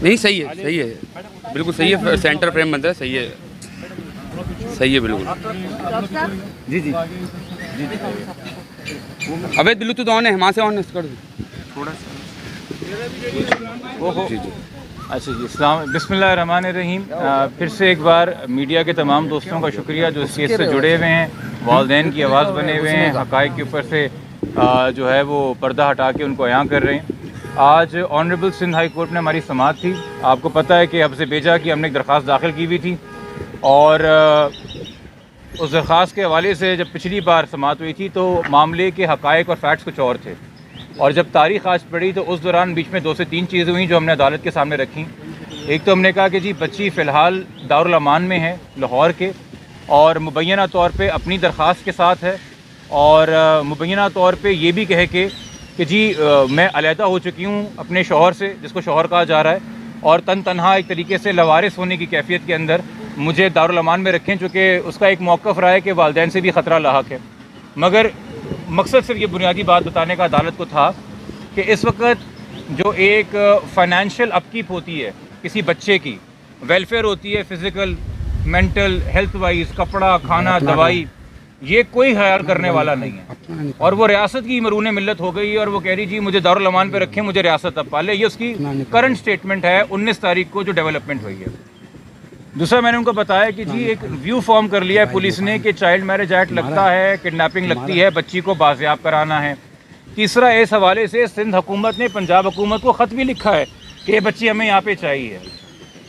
नहीं सही है, बिल्कुल सही है। सेंटर फ्रेम बनता है, सही है बिल्कुल। जी जी अबे ब्लूटूथ ऑन है, वहाँ से ऑन कर दो थोड़ा सा। ओहो जी जी अच्छा जी, बिस्मिल्लाहिर्रहमानिर्रहीम। फिर से एक बार मीडिया के तमाम दोस्तों का शुक्रिया जो इस केस से जुड़े हुए हैं, वालिदैन की आवाज़ बने हुए हैं, हक़ाइक़ के ऊपर से जो है वो पर्दा हटा के उनको अयां कर रहे हैं। आज ऑनरेबल सिंध हाई कोर्ट में हमारी समाअत थी। आपको पता है कि हफ्ज़ बेजा की हमने एक दरख्वास्त दाखिल की हुई थी और उस दरख्वास्त के हवाले से जब पिछली बार समाअत हुई थी तो मामले के हक़ाइक़ और फैक्ट्स कुछ और थे, और जब तारीख़ आज पड़ी तो उस दौरान बीच में 2 से 3 चीज़ें हुई जो हमने अदालत के सामने रखी। एक तो हमने कहा कि जी बच्ची फ़िलहाल दारुल अमान में है लाहौर के, और मुबैना तौर पे अपनी दरख्वास्त के साथ है, और मुबैना तौर पे ये भी कहे कि जी मैं अलहदा हो चुकी हूँ अपने शौहर से, जिसको शौहर कहा जा रहा है, और तनहा एक तरीके से लवारिस होने की कैफियत के अंदर मुझे दारुल अमान में रखें, चूँकि उसका एक मौक़िफ़ रहा है कि वालिदैन से भी ख़तरा लाहक है। मगर मकसद सिर्फ ये बुनियादी बात बताने का अदालत को था कि इस वक्त जो एक फ़ाइनेंशियल अपकीप होती है किसी बच्चे की, वेलफेयर होती है फ़िज़िकल मेंटल हेल्थ वाइज, कपड़ा खाना दवाई, ये कोई ख्याल करने वाला नहीं है। और वो रियासत की मरून मिल्लत हो गई है और वो कह रही जी मुझे दारुल अमान पे रखें, मुझे रियासत अब पाले। ये उसकी करंट स्टेटमेंट है 19 तारीख को जो डेवलपमेंट हुई है। दूसरा, मैंने उनको बताया कि जी एक व्यू फॉर्म कर लिया है पुलिस ने कि चाइल्ड मैरिज एक्ट लगता है, किडनैपिंग लगती है, बच्ची को बाजियाब कराना है। तीसरा, इस हवाले से सिंध हुकूमत ने पंजाब हुकूमत को ख़त भी लिखा है कि ये बच्ची हमें यहाँ पे चाहिए।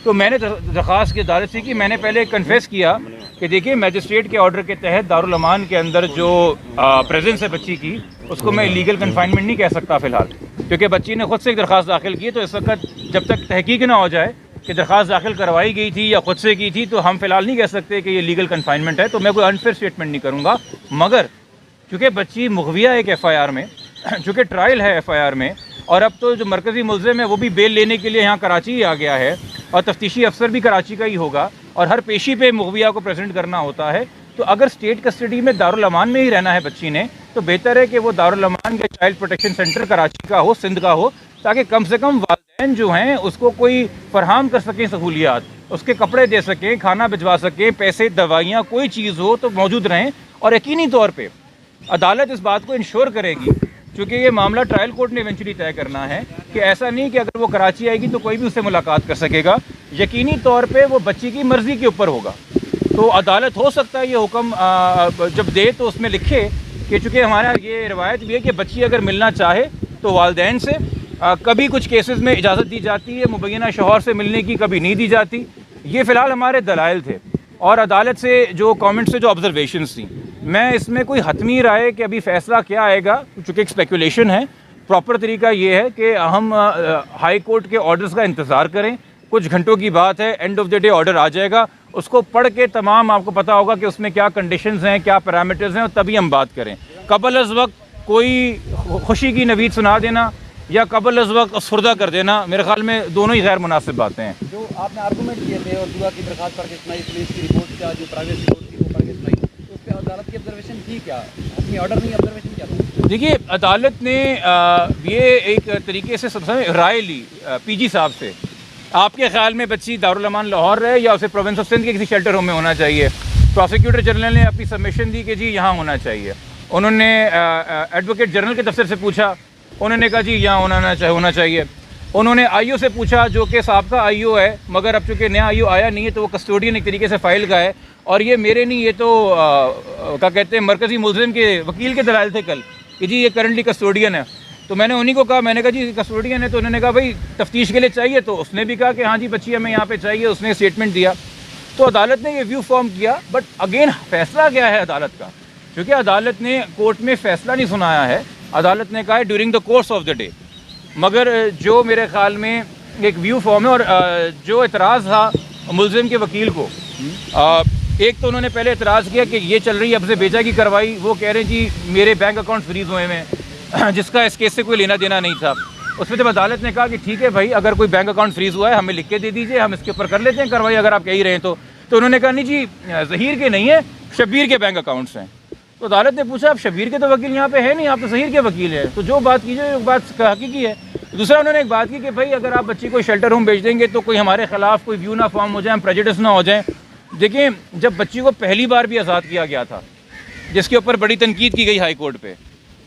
तो मैंने दरख्वास्त की अदालत से कि मैंने पहले कन्फेस किया कि देखिए मजिस्ट्रेट के ऑर्डर के तहत दारुल अमान के अंदर जो प्रेजेंस है बच्ची की, उसको मैं इलीगल कन्फाइनमेंट नहीं कह सकता फ़िलहाल, क्योंकि बच्ची ने खुद से एक दरख्वास्त दाखिल की। तो इस वक्त जब तक तहकीक ना हो जाए कि दरख्वास्त दाखिल करवाई गई थी या खुद से की थी, तो हम फ़िलहाल नहीं कह सकते कि ये लीगल कन्फाइनमेंट है। तो मैं कोई अनफेयर स्टेटमेंट नहीं करूँगा। मगर चूँकि बच्ची मुगविया एक FIR में, चूँकि ट्रायल है FIR में, और अब तो जो मरकज़ी मुल्ज़िम है वो भी बेल लेने के लिए यहाँ कराची ही आ गया है, और तफ्तीशी अफसर भी कराची का ही होगा, और हर पेशी पे मुगविया को प्रेजेंट करना होता है। तो अगर स्टेट कस्टडी में दारुल अमान में ही रहना है बच्ची ने, तो बेहतर है कि वो दारुल अमान या चाइल्ड प्रोटेक्शन सेंटर कराची का हो, सिंध का हो, ताकि कम से कम वालिदैन जो हैं उसको कोई फरहम कर सकें सहूलियात, उसके कपड़े दे सकें, खाना भिजवा सकें, पैसे दवाइयाँ कोई चीज़ हो तो मौजूद रहें। और यकीनी तौर पर अदालत इस बात को इंश्योर करेगी, क्योंकि ये मामला ट्रायल कोर्ट ने इवेंचुअली तय करना है, कि ऐसा नहीं कि अगर वो कराची आएगी तो कोई भी उससे मुलाकात कर सकेगा। यकीनी तौर पे वो बच्ची की मर्ज़ी के ऊपर होगा। तो अदालत हो सकता है ये हुक्म जब दे तो उसमें लिखे कि चूँकि हमारा ये रवायत भी है कि बच्ची अगर मिलना चाहे तो वालिदैन से कभी कुछ केसेस में इजाज़त दी जाती है, मुबैना शौहर से मिलने की कभी नहीं दी जाती। ये फ़िलहाल हमारे दलाइल थे, और अदालत से जो कमेंट्स से जो ऑब्जर्वेशंस थी, मैं इसमें कोई हतमी राय कि अभी फ़ैसला क्या आएगा, चूँकि एक स्पेकुलेशन है। प्रॉपर तरीका ये है कि हम हाई कोर्ट के ऑर्डर्स का इंतज़ार करें। कुछ घंटों की बात है, end of the day order आ जाएगा, उसको पढ़ के तमाम आपको पता होगा कि उसमें क्या कंडीशंस हैं, क्या पैरामीटर्स हैं, और तभी हम बात करें। कबल अज़ वक्त कोई खुशी की नवीद सुना देना या कबल अज़ वक्त अफसरदा कर देना, मेरे ख्याल में दोनों ही गैर मुनासिब बातें हैं। जो आपने आर्गूमेंट किए थे और दुआ की दरख्वास्त पढ़ के सुनाई, पुलिस की रिपोर्ट का जो प्राइवेट रिपोर्ट थी वो पढ़ के सुनाई, तो उस पर अदालत की ऑब्जर्वेशन थी क्या? अपनी ऑर्डर नहीं, ऑब्जर्वेशन क्या था? देखिए, अदालत ने ये एक तरीके से सबसे राय ली PG साहब से। आपके ख्याल में बच्ची दारुल अमान लाहौर रहे या उसे प्रोविंस ऑफ सिंध के किसी शेल्टर होम में होना चाहिए? प्रोसिक्यूटर जनरल ने अपनी सबमिशन दी कि जी यहाँ होना चाहिए। उन्होंने एडवोकेट जनरल के दफ्तर से पूछा, उन्होंने कहा जी यहाँ होना चाहिए। उन्होंने IO से पूछा, जो कि साबका IO है, मगर अब चूँकि नया IO आया नहीं है तो वो कस्टोडियन एक तरीके से फ़ाइल का है, और ये मेरे नहीं, ये तो क्या कहते हैं मरकज़ी मुल्ज़िम के वकील के दलाइल थे कल कि जी ये करंटली कस्टोडियन है। तो मैंने उन्हीं को कहा, मैंने कहा जी कस्टोडियन है, तो उन्होंने कहा भाई तफ्तीश के लिए चाहिए, तो उसने भी कहा कि हाँ जी बच्ची हमें यहाँ पे चाहिए, उसने स्टेटमेंट दिया। तो अदालत ने ये व्यू फॉर्म किया। बट अगेन फैसला क्या है अदालत का? क्योंकि अदालत ने कोर्ट में फ़ैसला नहीं सुनाया है, अदालत ने कहा है during the course of the day. मगर जो मेरे ख़्याल में एक व्यू फॉर्म है, और जो एतराज़ था मुल्ज़िम के वकील को, एक तो उन्होंने पहले एतराज़ किया कि ये चल रही है हफ्ज़ बेजा की कार्रवाई, वो कह रहे हैं जी मेरे बैंक अकाउंट फ्रीज़ हुए हैं, जिसका इस केस से कोई लेना देना नहीं था। उसमें जब अदालत ने कहा कि ठीक है भाई, अगर कोई बैंक अकाउंट फ्रीज़ हुआ है हमें लिख के दे दीजिए, हम इसके ऊपर कर लेते हैं कार्रवाई, अगर आप कह ही रहे हैं तो उन्होंने कहा नहीं जी ज़हीर के नहीं है, शब्बीर के बैंक अकाउंट्स हैं। तो अदालत ने पूछा, अब शब्बीर के तो वकील यहाँ पे है नहीं, आप तो ज़हीर के वकील हैं, तो जो बात कीजिए बात हकीकी है। दूसरा उन्होंने एक बात की कि भाई अगर आप बच्ची को शेल्टर होम भेज देंगे तो कोई हमारे ख़िलाफ़ कोई व्यू ना फॉर्म हो जाए, हम प्रेजुडिस ना हो जाएं। देखिए, जब बच्ची को पहली बार भी आज़ाद किया गया था, जिसके ऊपर बड़ी तनकीद की गई हाई कोर्ट पे,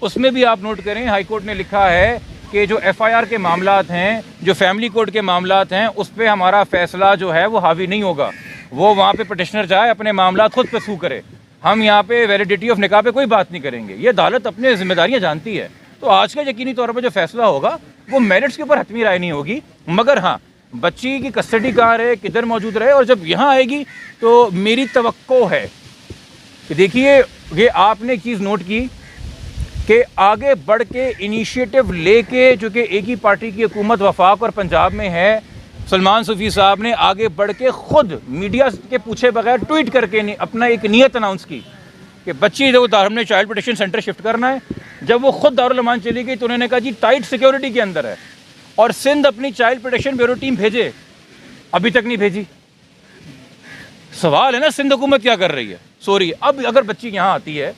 उसमें भी आप नोट करें हाई कोर्ट ने लिखा है कि जो FIR के मामलात हैं, जो फैमिली कोर्ट के मामलात हैं, उस पर हमारा फ़ैसला जो है वो हावी नहीं होगा। वो वहाँ पे पटिशनर जाए अपने मामलात खुद पे सू करे, हम यहाँ पे वैलिडिटी ऑफ निकाह पे कोई बात नहीं करेंगे। ये अदालत अपने जिम्मेदारियाँ जानती है। तो आज का यकीनी तौर पर जो फैसला होगा वो मेरिट्स के ऊपर हतमी राय नहीं होगी, मगर हाँ, बच्ची की कस्टडी कहाँ रहे, किधर मौजूद रहे, और जब यहाँ आएगी तो मेरी तवक्को है कि देखिए, ये आपने एक चीज़ नोट की कि आगे बढ़ के इनिशिएटिव लेके, जो कि एक ही पार्टी की हुकूमत वफाक और पंजाब में है, सलमान सूफी साहब ने आगे बढ़ के खुद मीडिया के पूछे बगैर ट्वीट करके अपना एक नीयत अनाउंस की कि बच्ची जो हमने चाइल्ड प्रोटेक्शन सेंटर शिफ्ट करना है। जब वो खुद दारुल अमान चली गई तो उन्होंने कहा जी टाइट सिक्योरिटी के अंदर है, और सिंध अपनी चाइल्ड प्रोटेक्शन ब्यूरो टीम भेजे, अभी तक नहीं भेजी। सवाल है ना, सिंध हुकूमत क्या कर रही है? सॉरी, अब अगर बच्ची यहाँ आती है,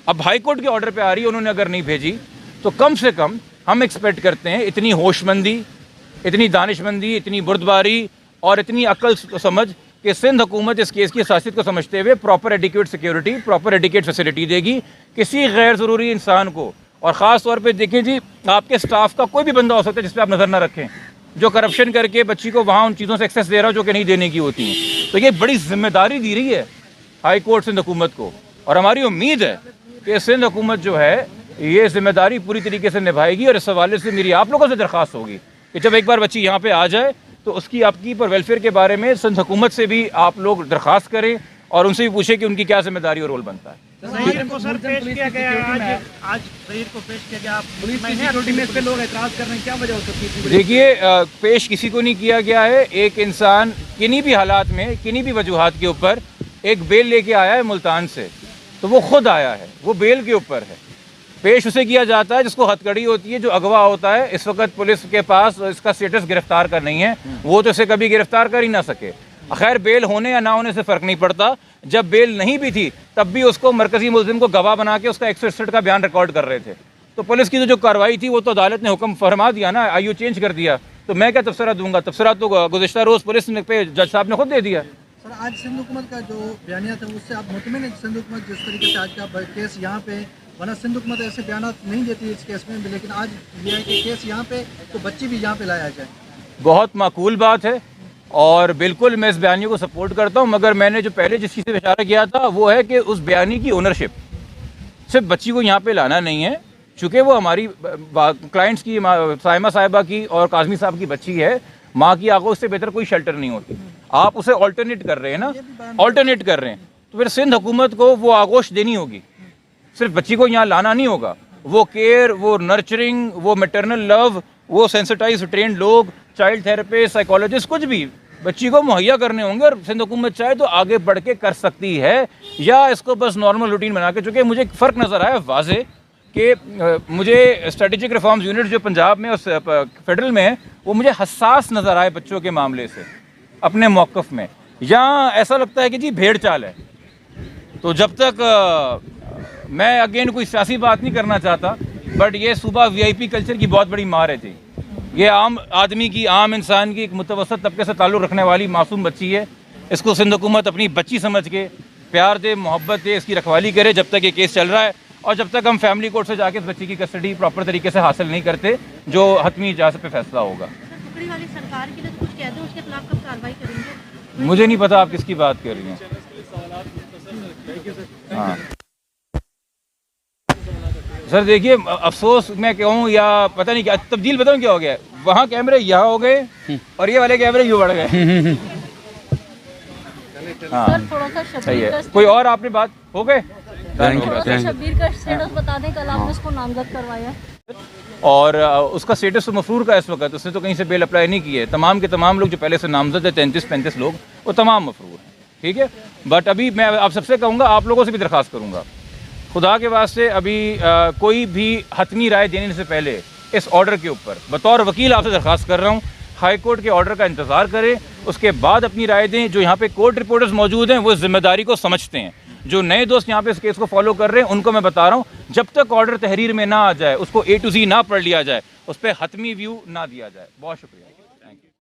अब हाई कोर्ट के ऑर्डर पे आ रही है, उन्होंने अगर नहीं भेजी तो कम से कम हम एक्सपेक्ट करते हैं इतनी होशमंदी, इतनी दानिशमंदी, इतनी बुर्दबारी और इतनी अक्ल समझ कि सिंध हुकूमत इस केस की हसासियत को समझते हुए proper adequate security, proper adequate facility देगी किसी गैर ज़रूरी इंसान को। और ख़ास तौर पे देखें जी, आपके स्टाफ का कोई भी बंदा हो सकता है जिस पर आप नज़र ना रखें, जो करप्शन करके बच्ची को वहाँ उन चीज़ों से एक्सेस दे रहा हो जो कि नहीं देने की होती हैं। तो ये बड़ी जिम्मेदारी दी रही है हाई कोर्ट सिंध हुकूमत को, और हमारी उम्मीद है कि सिंध हुकूमत जो है ये जिम्मेदारी पूरी तरीके से निभाएगी। और इस हवाले से मेरी आप लोगों से दरख्वास्त होगी कि जब एक बार बच्ची यहाँ पे आ जाए तो उसकी आपकी पर वेलफेयर के बारे में सिंध हुकूमत से भी आप लोग दरख्वास्त करें और उनसे भी पूछें कि उनकी क्या जिम्मेदारी और रोल बनता है। ज़हीर को सर पेश किया गया आज ज़हीर को पेश किया गया, पुलिस की सिक्योरिटी में इस पे लोग एतराज़ कर रहे हैं, क्या वजह हो सकती है? देखिए, पेश किसी को नहीं किया गया है। एक इंसान किन्हीं भी हालात में, किन्हीं भी वजूहात के ऊपर एक बेल लेके आया है मुल्तान से, तो वो खुद आया है, वो बेल के ऊपर है। पेश उसे किया जाता है जिसको हथकड़ी होती है, जो अगवा होता है। इस वक्त पुलिस के पास इसका स्टेटस गिरफ्तार का नहीं है, वो तो इसे कभी गिरफ्तार कर ही ना सके। खैर, बेल होने या ना होने से फ़र्क नहीं पड़ता। जब बेल नहीं भी थी तब भी उसको मरकज़ी मुल्ज़िम को गवाह बना के उसका 161 का बयान रिकॉर्ड कर रहे थे। तो पुलिस की जो कार्रवाई थी वो तो अदालत ने हुक्म फरमा दिया ना, आईयू चेंज कर दिया, तो मैं क्या तबसरा दूंगा? तबसरा तो गुज़िश्ता रोज़ पुलिस पे जज साहब ने खुद दे दिया। सर, आज सिंध हुकूमत का जो बयानिया था उससे आप मुतमिन हैं? सिंध हुकूमत जिस तरीके से आज का केस यहाँ पे, वरना सिंध हुकूमत ऐसे बयान नहीं देती इस केस में, लेकिन आज ये है कि केस यहाँ पे तो बच्ची भी यहाँ पे लाया जाए, बहुत माकूल बात है और बिल्कुल मैं इस बयानी को सपोर्ट करता हूँ। मगर मैंने जो पहले जिस चीज़ से इशारा किया था वो है कि उस बयानी की ओनरशिप सिर्फ बच्ची को यहाँ पे लाना नहीं है, चूँकि वो हमारी क्लाइंट्स की, साइमा साहिबा की और काज़मी साहब की बच्ची है। माँ की आगोश से बेहतर कोई शेल्टर नहीं होती। आप उसे ऑल्टरनेट कर रहे हैं ना, ऑल्टरनेट कर रहे हैं, तो फिर सिंध हुकूमत को वो आगोश देनी होगी। सिर्फ बच्ची को यहाँ लाना नहीं होगा, वो केयर, वो नर्चरिंग, वो मैटरनल लव, वो सेंसिटाइज ट्रेंड लोग, चाइल्ड थेरेपिस्ट, साइकोलॉजिस्ट, कुछ भी बच्ची को मुहैया करने होंगे। और सिंध हुकूमत चाहे तो आगे बढ़ के कर सकती है, या इसको बस नॉर्मल रूटीन बना के, चूँकि मुझे फ़र्क नज़र आया वाज़े कि मुझे स्ट्रेटेजिक रिफॉर्म्स यूनिट जो पंजाब में और फेडरल में है वो मुझे हसास नज़र आए बच्चों के मामले से अपने मौक़िफ़ में। यहाँ ऐसा लगता है कि जी भेड़ चाल है। तो जब तक मैं अगेन कोई सियासी बात नहीं करना चाहता, बट ये सूबा VIP कल्चर की बहुत बड़ी मार है जी। ये आम आदमी की, आम इंसान की, एक मुतवसत तबके से ताल्लुक़ रखने वाली मासूम बच्ची है। इसको सिंध हुकूमत अपनी बच्ची समझ के प्यार दे, मोहब्बत दे, इसकी रखवाली करे जब तक ये केस चल रहा है, और जब तक हम फैमिली कोर्ट से जाके इस बच्ची की कस्टडी प्रॉपर तरीके से हासिल नहीं करते, जो हतमी इजाज़त पे फैसला होगा। टुकड़ी वाली सरकार के लिए कुछ कह दो, उसके खिलाफ कब कार्रवाई करेंगे? मुझे नहीं पता आप किसकी बात कर रही हैं। हाँ सर, देखिए, अफसोस मैं कहूँ या पता नहीं क्या तब्दील, बताऊँ क्या हो गया, वहाँ कैमरे यहाँ हो गए और ये वाले कैमरे यूँ बढ़ गए। हाँ सही है। कोई और आपने बात हो गए? शब्बीर का स्टेटस बता दें, कल आपने उसको नामजद करवाया और उसका स्टेटस तो मफरूर का इस वक्त, उसने तो कहीं से बेल अप्लाई नहीं की है। तमाम के तमाम लोग जो पहले से नामजद है, 33-35 लोग, वो तमाम मफरूर हैं, ठीक है। बट अभी मैं आप सबसे कहूँगा, आप लोगों से भी दरख्वास्त करूँगा, खुदा के वास्ते अभी कोई भी हतमी राय देने से पहले इस ऑर्डर के ऊपर बतौर वकील आपसे दरख्वास्त कर रहा हूँ, हाई कोर्ट के ऑर्डर का इंतज़ार करें, उसके बाद अपनी राय दें। जो यहाँ पे कोर्ट रिपोर्टर्स मौजूद हैं वो जिम्मेदारी को समझते हैं। जो नए दोस्त यहाँ पे इस केस को फॉलो कर रहे हैं उनको मैं बता रहा हूँ, जब तक ऑर्डर तहरीर में ना आ जाए, उसको A to Z ना पढ़ लिया जाए, उस पर हतमी व्यू ना दिया जाए। बहुत शुक्रिया, थैंक यू।